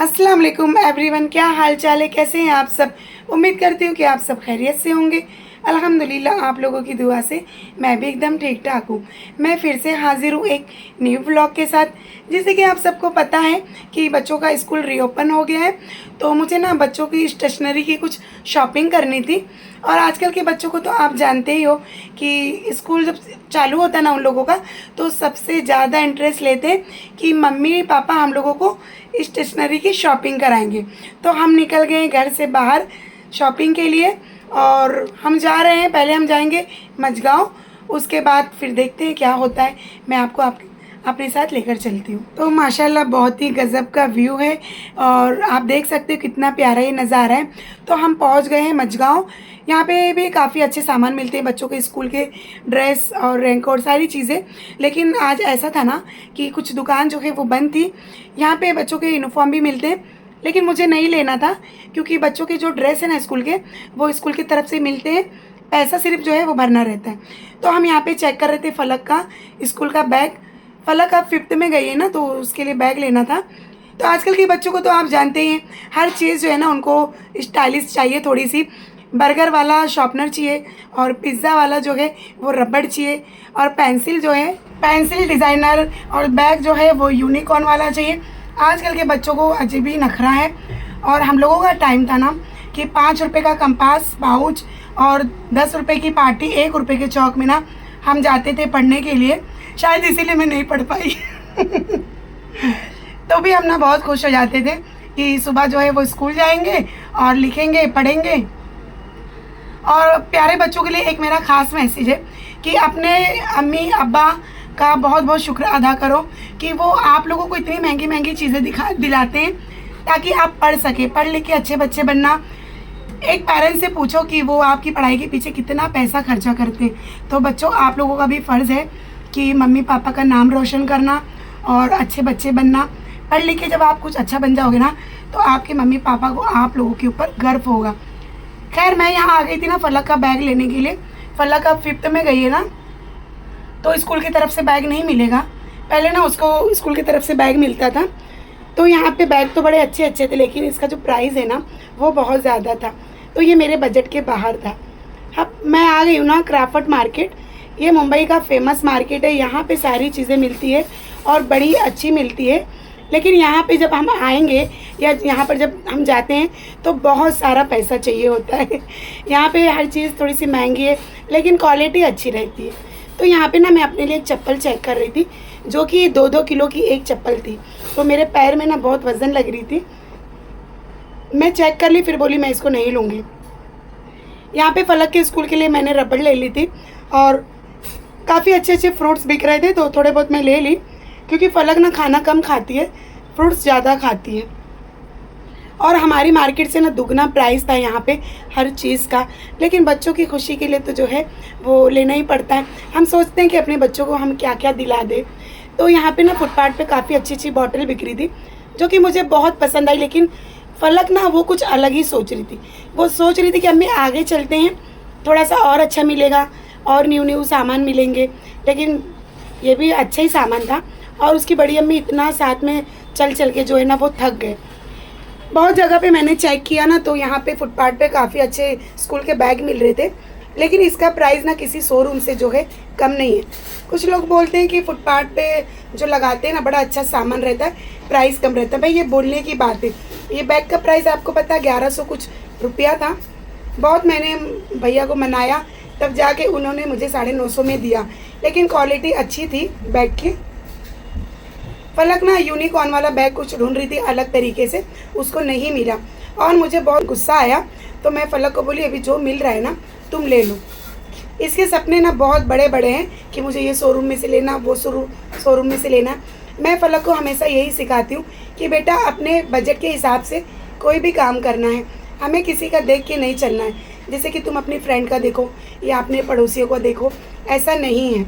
अस्सलाम वालेकुम एवरीवन, क्या हाल चाल है, कैसे हैं आप सब। उम्मीद करती हूँ कि आप सब खैरियत से होंगे। अल्हम्दुलिल्लाह आप लोगों की दुआ से मैं भी एकदम ठीक ठाक हूँ। मैं फिर से हाज़िर हूँ एक न्यू ब्लॉग के साथ। जैसे कि आप सबको पता है कि बच्चों का स्कूल रीओपन हो गया है, तो मुझे ना बच्चों की स्टेशनरी की कुछ शॉपिंग करनी थी। और आजकल के बच्चों को तो आप जानते ही हो कि स्कूल जब चालू होता है ना उन लोगों का, तो सबसे ज़्यादा इंटरेस्ट लेते हैं कि मम्मी पापा हम लोगों को स्टेशनरी की शॉपिंग कराएंगे। तो हम निकल गए घर से बाहर शॉपिंग के लिए और हम जा रहे हैं। पहले हम जाएंगे मझगाँव, उसके बाद फिर देखते हैं क्या होता है। मैं आपको अपने साथ लेकर चलती हूँ। तो माशाल्लाह बहुत ही गज़ब का व्यू है और आप देख सकते हो कितना प्यारा ये नज़ारा है। तो हम पहुँच गए हैं मझगाँव। यहाँ पे भी काफ़ी अच्छे सामान मिलते हैं, बच्चों के स्कूल के ड्रेस और रेनकोट सारी चीज़ें। लेकिन आज ऐसा था ना कि कुछ दुकान जो है वो बंद थी। यहाँ पे बच्चों के यूनिफॉर्म भी मिलते हैं, लेकिन मुझे नहीं लेना था क्योंकि बच्चों के जो ड्रेस है ना स्कूल के, वो स्कूल की तरफ से मिलते हैं। पैसा सिर्फ जो है वो भरना रहता है। तो हम यहाँ पे चेक कर रहे थे फलक का स्कूल का बैग। फलक अब 5th में गई है ना, तो उसके लिए बैग लेना था। तो आजकल के बच्चों को तो आप जानते ही हैं, हर चीज़ जो है ना उनको स्टाइलिश चाहिए, थोड़ी सी बर्गर वाला शॉर्पनर चाहिए और पिज़्ज़ा वाला जो है वो रबड़ चाहिए और पेंसिल जो है पेंसिल डिज़ाइनर और बैग जो है वो यूनिकॉर्न वाला चाहिए। आजकल के बच्चों को अजीब ही नखरा है। और हम लोगों का टाइम था ना कि 5 रुपये का कंपास पाउच और 10 रुपये की पार्टी 1 रुपये के चौक में ना हम जाते थे पढ़ने के लिए। शायद इसीलिए मैं नहीं पढ़ पाई तो भी हम ना बहुत खुश हो जाते थे कि सुबह जो है वो स्कूल जाएंगे और लिखेंगे पढ़ेंगे। और प्यारे बच्चों के लिए एक मेरा ख़ास मैसेज है कि अपने अम्मी अब्बा का बहुत बहुत शुक्र अदा करो कि वो आप लोगों को इतनी महंगी महंगी चीज़ें दिलाते हैं ताकि आप पढ़ सकें, पढ़ लिख के अच्छे बच्चे बनना। एक पेरेंट्स से पूछो कि वो आपकी पढ़ाई के पीछे कितना पैसा खर्चा करते हैं। तो बच्चों आप लोगों का भी फ़र्ज़ है कि मम्मी पापा का नाम रोशन करना और अच्छे बच्चे बनना। पढ़ लिख के जब आप कुछ अच्छा बन जाओगे ना, तो आपके मम्मी पापा को आप लोगों के ऊपर गर्व होगा। खैर मैं यहाँ आ गई थी ना फलक का बैग लेने के लिए। फलक अब 5th में गई है ना, तो स्कूल की तरफ से बैग नहीं मिलेगा। पहले ना उसको स्कूल की तरफ से बैग मिलता था। तो यहाँ पे बैग तो बड़े अच्छे अच्छे थे, लेकिन इसका जो प्राइस है ना वो बहुत ज़्यादा था, तो ये मेरे बजट के बाहर था। अब मैं आ गई हूँ ना क्राफ्ट मार्केट। ये मुंबई का फेमस मार्केट है। यहाँ पे सारी चीज़ें मिलती है और बड़ी अच्छी मिलती है। लेकिन यहाँ पे जब हम आएंगे या यहाँ पर जब हम जाते हैं तो बहुत सारा पैसा चाहिए होता है। यहाँ पे हर चीज़ थोड़ी सी महंगी है, लेकिन क्वालिटी अच्छी रहती है। तो यहाँ पे ना मैं अपने लिए एक चप्पल चेक कर रही थी, जो कि 2-2 किलो की एक चप्पल थी। तो मेरे पैर में ना बहुत वज़न लग रही थी। मैं चेक कर ली, फिर बोली मैं इसको नहीं लूँगी। यहाँ पे फलक के स्कूल के लिए मैंने रबड़ ले ली थी और काफ़ी अच्छे अच्छे फ्रूट्स बिक रहे थे, तो थोड़े बहुत मैं ले ली क्योंकि फलक ना खाना कम खाती है, फ्रूट्स ज़्यादा खाती है। और हमारी मार्केट से ना दुगना प्राइस था यहाँ पे हर चीज़ का। लेकिन बच्चों की खुशी के लिए तो जो है वो लेना ही पड़ता है। हम सोचते हैं कि अपने बच्चों को हम क्या क्या दिला दें। तो यहाँ पे ना फुटपाथ पे काफ़ी अच्छी अच्छी बॉटल बिक रही थी, जो कि मुझे बहुत पसंद आई। लेकिन फलक ना वो कुछ अलग ही सोच रही थी। वो सोच रही थी कि अम्मी आगे चलते हैं, थोड़ा सा और अच्छा मिलेगा और न्यू सामान मिलेंगे। लेकिन ये भी अच्छा ही सामान था। और उसकी बड़ी अम्मी इतना साथ में चल चल के जो है ना वो थक गए। बहुत जगह पे मैंने चेक किया ना, तो यहाँ पे फुटपाथ पे काफ़ी अच्छे स्कूल के बैग मिल रहे थे, लेकिन इसका प्राइस ना किसी शोरूम से जो है कम नहीं है। कुछ लोग बोलते हैं कि फुटपाथ पे जो लगाते हैं ना बड़ा अच्छा सामान रहता है, प्राइस कम रहता है। भाई ये बोलने की बात है। ये बैग का प्राइस आपको पता 1100 कुछ रुपया था। बहुत मैंने भैया को मनाया, तब जाके उन्होंने मुझे 950 में दिया, लेकिन क्वालिटी अच्छी थी बैग की। फलक ना यूनिकॉर्न वाला बैग कुछ ढूंढ रही थी अलग तरीके से, उसको नहीं मिला और मुझे बहुत गुस्सा आया। तो मैं फलक को बोली अभी जो मिल रहा है ना तुम ले लो। इसके सपने ना बहुत बड़े बड़े हैं कि मुझे ये शोरूम में से लेना, वो शोरूम में से लेना। मैं फलक को हमेशा यही सिखाती हूँ कि बेटा अपने बजट के हिसाब से कोई भी काम करना है, हमें किसी का देख के नहीं चलना है। जैसे कि तुम अपनी फ्रेंड का देखो या अपने पड़ोसियों को देखो, ऐसा नहीं है।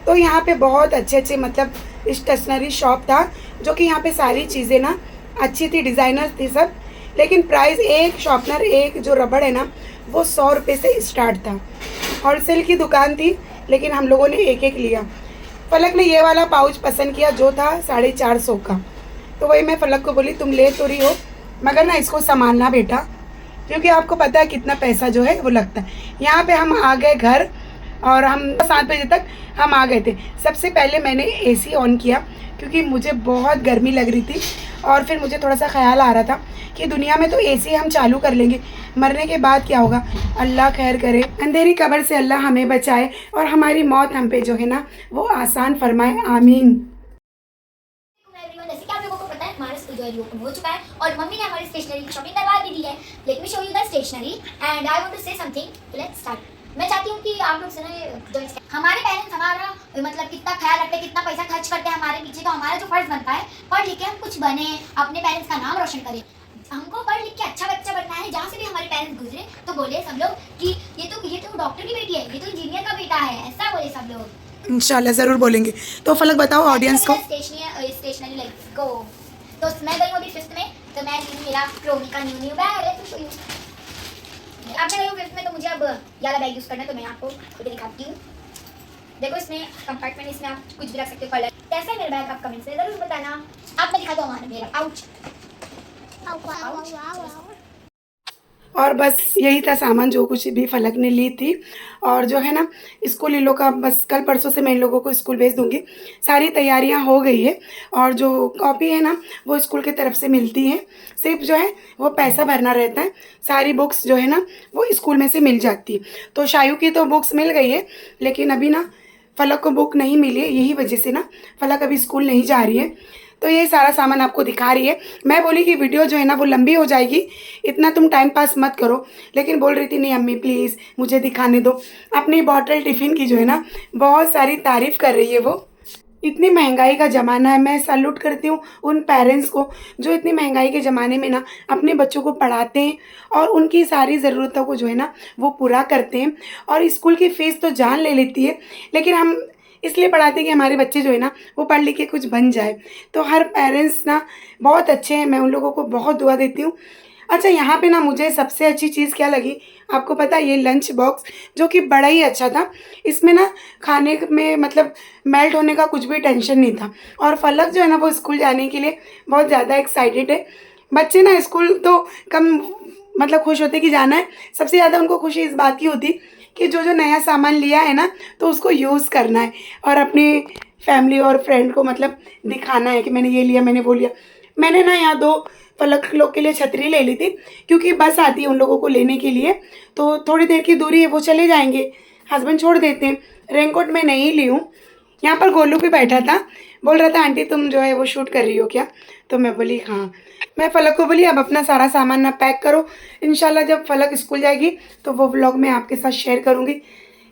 तो यहाँ पे बहुत अच्छे अच्छे मतलब स्टेशनरी शॉप था, जो कि यहाँ पे सारी चीज़ें ना अच्छी थी, डिज़ाइनर थी सब। लेकिन प्राइस एक शॉर्पनर एक जो रबड़ है ना वो 100 रुपये से स्टार्ट था। होलसेल की दुकान थी, लेकिन हम लोगों ने एक एक लिया। फलक ने ये वाला पाउच पसंद किया जो था 450 का। तो वही मैं फलक को बोली तुम ले तो रही हो मगर ना इसको संभालना बेटा, क्योंकि आपको पता है कितना पैसा जो है वो लगता है। यहाँ पे हम आ गए घर और हम 7 बजे तक हम आ गए थे। सबसे पहले मैंने एसी ऑन किया क्योंकि मुझे बहुत गर्मी लग रही थी और फिर मुझे थोड़ा सा ख्याल आ रहा था कि दुनिया में तो एसी हम चालू कर लेंगे, मरने के बाद क्या होगा। अल्लाह खैर करे, अंधेरी कब्र से अल्लाह हमें बचाए और हमारी मौत हम पे जो है ना वो आसान फरमाए, आमीन। जैसे कि आप लोगों को पता है हमारा स्कूल जो है रिओपन हो चुका है और मम्मी ने हमारी स्टेशनरी की शॉपिंग करवा भी दी है। Let me show you the stationery and I want to say something. Let's start. मैं चाहती हूँ कि आप लोग से जो हमारे पेरेंट्स हमारा मतलब कितना ख्याल रखते हैं, कितना पैसा खर्च करते हैं हमारे पीछे, तो हमारा जो फर्ज बनता है पढ़ लिख के हम कुछ बने, अपने पेरेंट्स का नाम रोशन करें। हमको पढ़ लिख के अच्छा बच्चा बनना है। जहाँ से भी हमारे पेरेंट्स गुजरे तो बोले सब लोग कि ये तो डॉक्टर की बेटी है, ये तो इंजीनियर का बेटा है, ऐसा बोले सब लोग। इंशाल्लाह ज़रूर बोलेंगे। तो फलक बताओ ऑडियंस को। Stationery let's go. तो मैं गई हूँ अभी 5th में, तो मैं मेरा क्रोमी का न्यू बैग है। अब मैं गई हूँ 5th में, तो मुझे अब वाला बैग यूज़ करना है, तो मैं आपको खुद दिखाती हूँ। देखो इसमें कंपार्टमेंट, इसमें आप कुछ भी रख सकते हो। कलर कैसा है मेरा बैग आप कमेंट में ज़रूर बताना। आप मैं दिखा दो हमारा मेरा आउच। और बस यही था सामान जो कुछ भी फलक ने ली थी। और जो है ना स्कूल इन लोग का बस कल परसों से मैं इन लोगों को स्कूल भेज दूँगी। सारी तैयारियां हो गई है और जो कॉपी है ना वो स्कूल की तरफ से मिलती है, सिर्फ जो है वो पैसा भरना रहता है। सारी बुक्स जो है ना वो स्कूल में से मिल जाती है। तो शायू की तो बुक्स मिल गई है, लेकिन अभी ना फलक को बुक नहीं मिली है, यही वजह से ना फलक अभी स्कूल नहीं जा रही है। तो ये सारा सामान आपको दिखा रही है। मैं बोली कि वीडियो जो है ना वो लंबी हो जाएगी, इतना तुम टाइम पास मत करो, लेकिन बोल रही थी नहीं अम्मी प्लीज़ मुझे दिखाने दो। अपनी बॉटल टिफ़िन की जो है ना बहुत सारी तारीफ़ कर रही है वो। इतनी महंगाई का ज़माना है, मैं सैल्यूट करती हूँ उन पेरेंट्स को जो इतनी महंगाई के ज़माने में ना अपने बच्चों को पढ़ाते हैं और उनकी सारी ज़रूरतों को जो है ना वो पूरा करते हैं। और स्कूल की फ़ीस तो जान ले लेती है, लेकिन हम इसलिए पढ़ाते हैं कि हमारे बच्चे जो है ना वो पढ़ लिख के कुछ बन जाए। तो हर पेरेंट्स ना बहुत अच्छे हैं, मैं उन लोगों को बहुत दुआ देती हूँ। अच्छा यहाँ पे ना मुझे सबसे अच्छी चीज़ क्या लगी आपको पता है, ये लंच बॉक्स जो कि बड़ा ही अच्छा था। इसमें ना खाने में मतलब मेल्ट होने का कुछ भी टेंशन नहीं था। और फलक जो है ना वो स्कूल जाने के लिए बहुत ज़्यादा एक्साइटेड है। बच्चे ना स्कूल तो कम मतलब खुश होते कि जाना है, सबसे ज़्यादा उनको खुशी इस बात की होती कि जो जो नया सामान लिया है ना तो उसको यूज़ करना है और अपनी फैमिली और फ्रेंड को मतलब दिखाना है कि मैंने ये लिया, मैंने वो लिया। मैंने ना यहाँ 2 फलक लोग के लिए छतरी ले ली थी क्योंकि बस आती है उन लोगों को लेने के लिए, तो थोड़ी देर की दूरी है वो चले जाएंगे, हस्बैंड छोड़ देते हैं। रेनकोट मैं नहीं ली हूँ। यहाँ पर गोलू भी बैठा था, बोल रहा था आंटी तुम जो है वो शूट कर रही हो क्या, तो मैं बोली हाँ। मैं फलक को बोली अब अपना सारा सामान ना पैक करो, इंशाल्लाह जब फलक स्कूल जाएगी तो वो व्लॉग मैं आपके साथ शेयर करूँगी।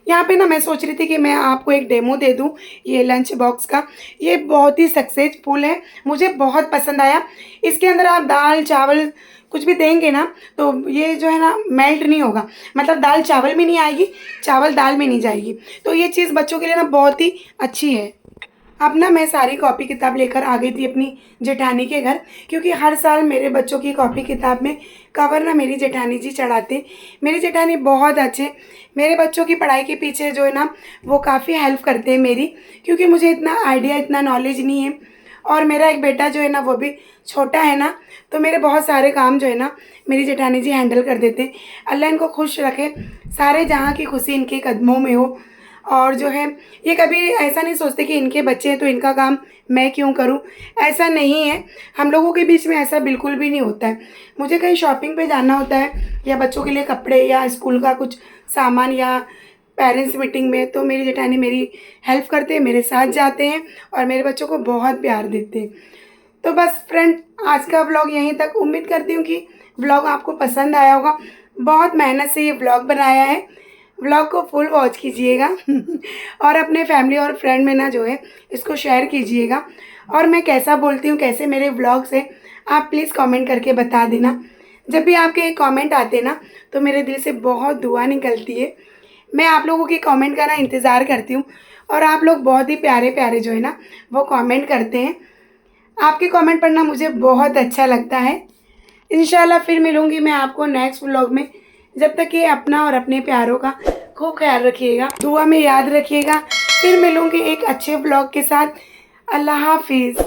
यहाँ पे ना मैं सोच रही थी कि मैं आपको एक डेमो दे दूँ ये लंच बॉक्स का। ये बहुत ही सक्सेसफुल है, मुझे बहुत पसंद आया। इसके अंदर आप दाल चावल कुछ भी देंगे ना तो ये जो है ना मेल्ट नहीं होगा, मतलब दाल चावल में नहीं आएगी, चावल दाल में नहीं जाएगी। तो ये चीज़ बच्चों के लिए ना बहुत ही अच्छी है। अब ना मैं सारी कॉपी किताब लेकर आ गई थी अपनी जेठानी के घर, क्योंकि हर साल मेरे बच्चों की कॉपी किताब में कवर ना मेरी जेठानी जी चढ़ाते। मेरी जेठानी बहुत अच्छे, मेरे बच्चों की पढ़ाई के पीछे जो है ना वो काफ़ी हेल्प करते हैं मेरी, क्योंकि मुझे इतना आइडिया इतना नॉलेज नहीं है। और मेरा एक बेटा जो है ना वो भी छोटा है ना, तो मेरे बहुत सारे काम जो है ना मेरी जेठानी जी हैंडल कर देते। अल्लाह इनको खुश रखे, सारे जहाँ की खुशी इनके कदमों में हो। और जो है ये कभी ऐसा नहीं सोचते कि इनके बच्चे हैं तो इनका काम मैं क्यों करूं, ऐसा नहीं है। हम लोगों के बीच में ऐसा बिल्कुल भी नहीं होता है। मुझे कहीं शॉपिंग पे जाना होता है या बच्चों के लिए कपड़े या स्कूल का कुछ सामान या पेरेंट्स मीटिंग में, तो मेरी जेठानी मेरी हेल्प करते हैं, मेरे साथ जाते हैं और मेरे बच्चों को बहुत प्यार देते हैं। तो बस फ्रेंड आज का व्लॉग यहीं तक। उम्मीद करती हूँ कि व्लॉग आपको पसंद आया होगा। बहुत मेहनत से ये व्लॉग बनाया है, व्लॉग को फुल वॉच कीजिएगा और अपने फैमिली और फ्रेंड में ना जो है इसको शेयर कीजिएगा। और मैं कैसा बोलती हूँ, कैसे मेरे व्लॉग से आप प्लीज़ कमेंट करके बता देना। जब भी आपके कमेंट आते ना तो मेरे दिल से बहुत दुआ निकलती है। मैं आप लोगों के कमेंट का ना इंतज़ार करती हूँ और आप लोग बहुत ही प्यारे प्यारे जो है ना वो कमेंट करते हैं। आपके कमेंट पढ़ना मुझे बहुत अच्छा लगता है। इंशाल्लाह फिर मिलूँगी मैं आपको नेक्स्ट व्लॉग में। जब तक ये अपना और अपने प्यारों का खूब ख्याल रखिएगा, दुआ में याद रखिएगा। फिर मिलूँगी एक अच्छे व्लॉग के साथ। अल्लाह हाफिज़।